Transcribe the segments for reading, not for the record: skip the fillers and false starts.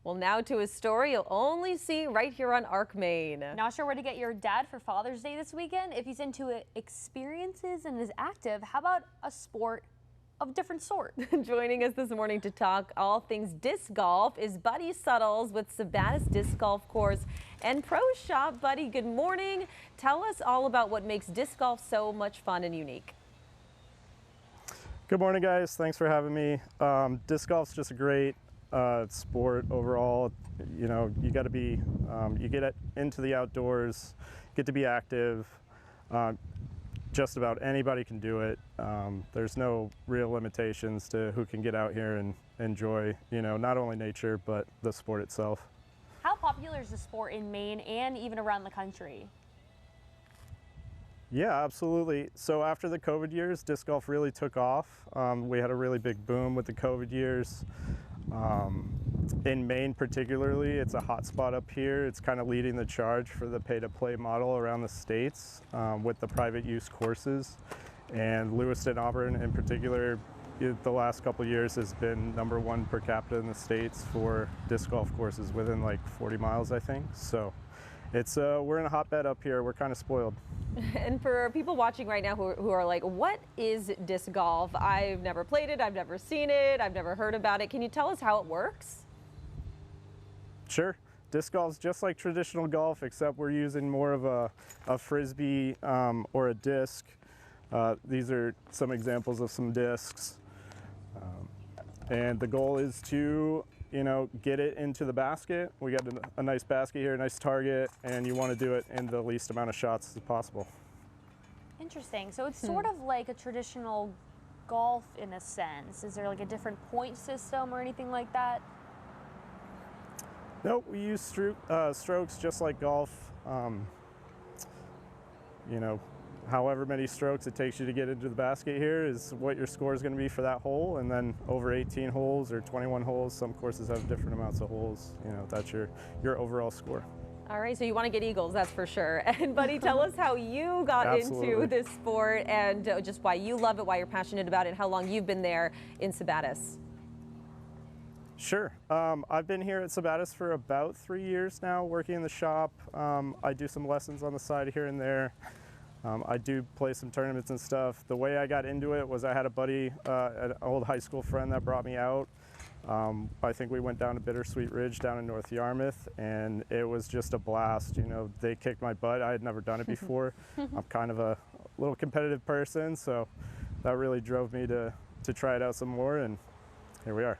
Well, now to a story you'll only see right here on Arc, Maine. Not sure where to get your dad for Father's Day this weekend? If he's into experiences and is active, how about a sport of a different sort? Joining us this morning to talk all things disc golf is Buddy Suttles with Sabattus Disc Golf Course and Pro Shop. Buddy, good morning. Tell us all about what makes disc golf so much fun and unique. Good morning, guys. Thanks for having me. Disc golf's just a great sport overall. You know, you got to be, you get into the outdoors, get to be active. Just about anybody can do it. There's no real limitations to who can get out here and enjoy, you know, not only nature, but the sport itself. How popular is the sport in Maine and even around the country? Yeah, absolutely. So after the COVID years, disc golf really took off. We had a really big boom with the COVID years. In Maine particularly, it's a hot spot up here. It's kind of leading the charge for the pay-to-play model around the states with the private use courses. And Lewiston, Auburn in particular, the last couple of years has been #1 per capita in the states for disc golf courses within like 40 miles, I think. So it's we're in a hotbed up here. We're kind of spoiled. And for people watching right now who are like, what is disc golf? I've never played it, I've never seen it, I've never heard about it. Can you tell us how it works? Sure. Disc golf is just like traditional golf, except we're using more of a frisbee or a disc. These are some examples of some discs. And the goal is to, you know, get it into the basket. We got a nice basket here, a nice target, and you want to do it in the least amount of shots as possible. Interesting. So it's sort of like a traditional golf in a sense. Is there like a different point system or anything like that? No, we use strokes just like golf. You know, however many strokes it takes you to get into the basket here is what your score is going to be for that hole, and then over 18 holes or 21 holes, some courses have different amounts of holes. You know, that's your overall score. All right, so you want to get eagles, that's for sure. And Buddy, tell us how you got into this sport and just why you love it, why you're passionate about it, and how long you've been there in Sabattus. Sure. I've been here at Sabattus for about 3 years now, working in the shop. I do some lessons on the side here and there. I do play some tournaments and stuff. The way I got into it was I had a buddy, an old high school friend that brought me out. I think we went down to Bittersweet Ridge down in North Yarmouth, and it was just a blast. You know, they kicked my butt. I had never done it before. I'm kind of a little competitive person, so that really drove me to try it out some more, and here we are.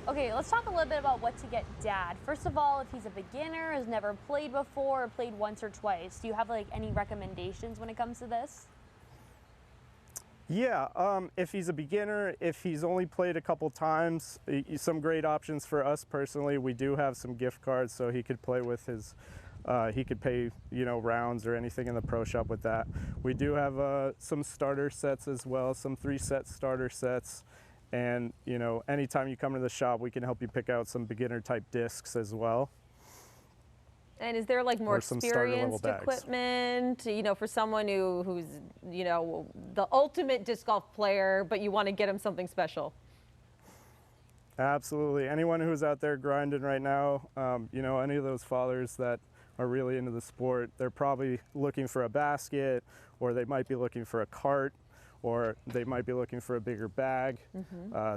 Okay, let's talk a little bit about what to get Dad. First of all, if he's a beginner, has never played before, or played once or twice, do you have like any recommendations when it comes to this? Yeah, if he's a beginner, if he's only played a couple times, some great options for us personally. We do have some gift cards, so he could play with his, he could pay, you know, rounds or anything in the pro shop with that. We do have some starter sets as well, some 3-set starter sets. And, you know, anytime you come to the shop, we can help you pick out some beginner type discs as well. And is there like more experienced equipment, you know, for someone who's, you know, the ultimate disc golf player, but you want to get him something special? Absolutely. Anyone who's out there grinding right now, you know, any of those fathers that are really into the sport, they're probably looking for a basket, or they might be looking for a cart, or they might be looking for a bigger bag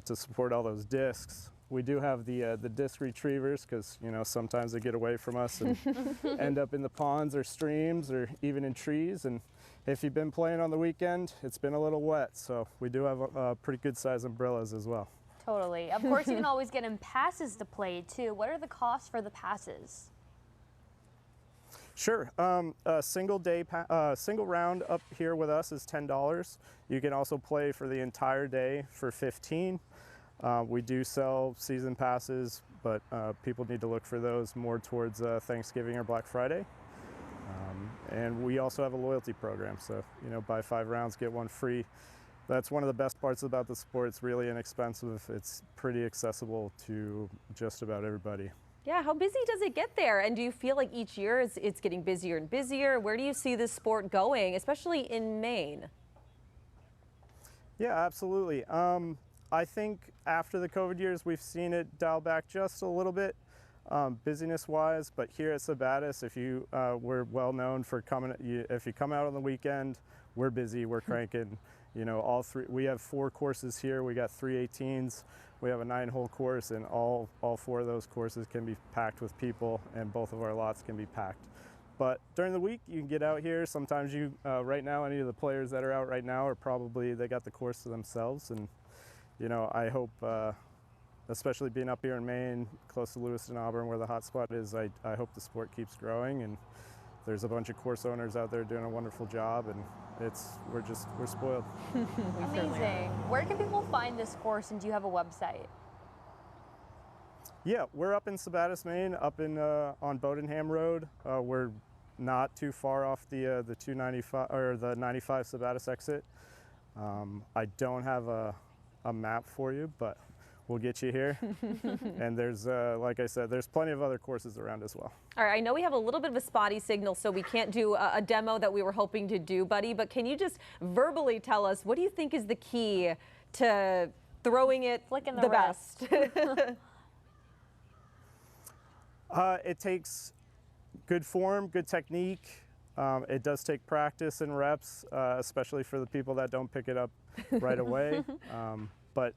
to support all those discs. We do have the disc retrievers because, you know, sometimes they get away from us and end up in the ponds or streams or even in trees. And if you've been playing on the weekend, it's been a little wet. So we do have pretty good size umbrellas as well. Totally. Of course, you can always get him passes to play too. What are the costs for the passes? Sure. A single round up here with us is $10. You can also play for the entire day for $15. We do sell season passes, but people need to look for those more towards Thanksgiving or Black Friday. And we also have a loyalty program, so, you know, buy 5 rounds, get 1 free. That's one of the best parts about the sport. It's really inexpensive. It's pretty accessible to just about everybody. Yeah, how busy does it get there? And do you feel like each year it's getting busier and busier? Where do you see this sport going, especially in Maine? Yeah, absolutely. I think after the COVID years, we've seen it dial back just a little bit, busyness-wise. But here at Sabattus, we're well known for if you come out on the weekend, we're busy, we're cranking. You know, we have 4 courses here. We got 3 18s. We have a 9-hole course, and all 4 of those courses can be packed with people, and both of our lots can be packed. But during the week, you can get out here. Sometimes right now, any of the players that are out right now they got the course to themselves. And, you know, I hope, especially being up here in Maine, close to Lewiston, Auburn, where the hot spot is, I hope the sport keeps growing. And there's a bunch of course owners out there doing a wonderful job, and we're spoiled. Amazing. Where can people find this course, and do you have a website? Yeah, we're up in Sabattus, Maine, up in on Bodenham Road. We're not too far off the 295 or the 95 Sabattus exit. I don't have a map for you, but we'll get you here. And there's, like I said, there's plenty of other courses around as well. All right, I know we have a little bit of a spotty signal, so we can't do a demo that we were hoping to do, Buddy, but can you just verbally tell us, what do you think is the key to throwing it Flicking the best? It takes good form, good technique. It does take practice and reps, especially for the people that don't pick it up right away. But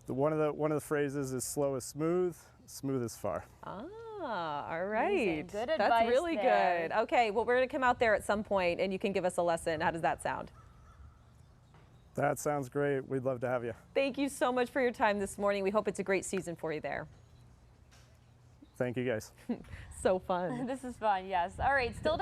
one of the phrases is slow is smooth, smooth is far. Ah, all right. Amazing. Good advice. That's really there. good. Okay, well, we're going to come out there at some point, and you can give us a lesson. How does that sound? That sounds great. We'd love to have you. Thank you so much for your time this morning. We hope it's a great season for you there. Thank you, guys. So fun. This is fun, yes. All right, still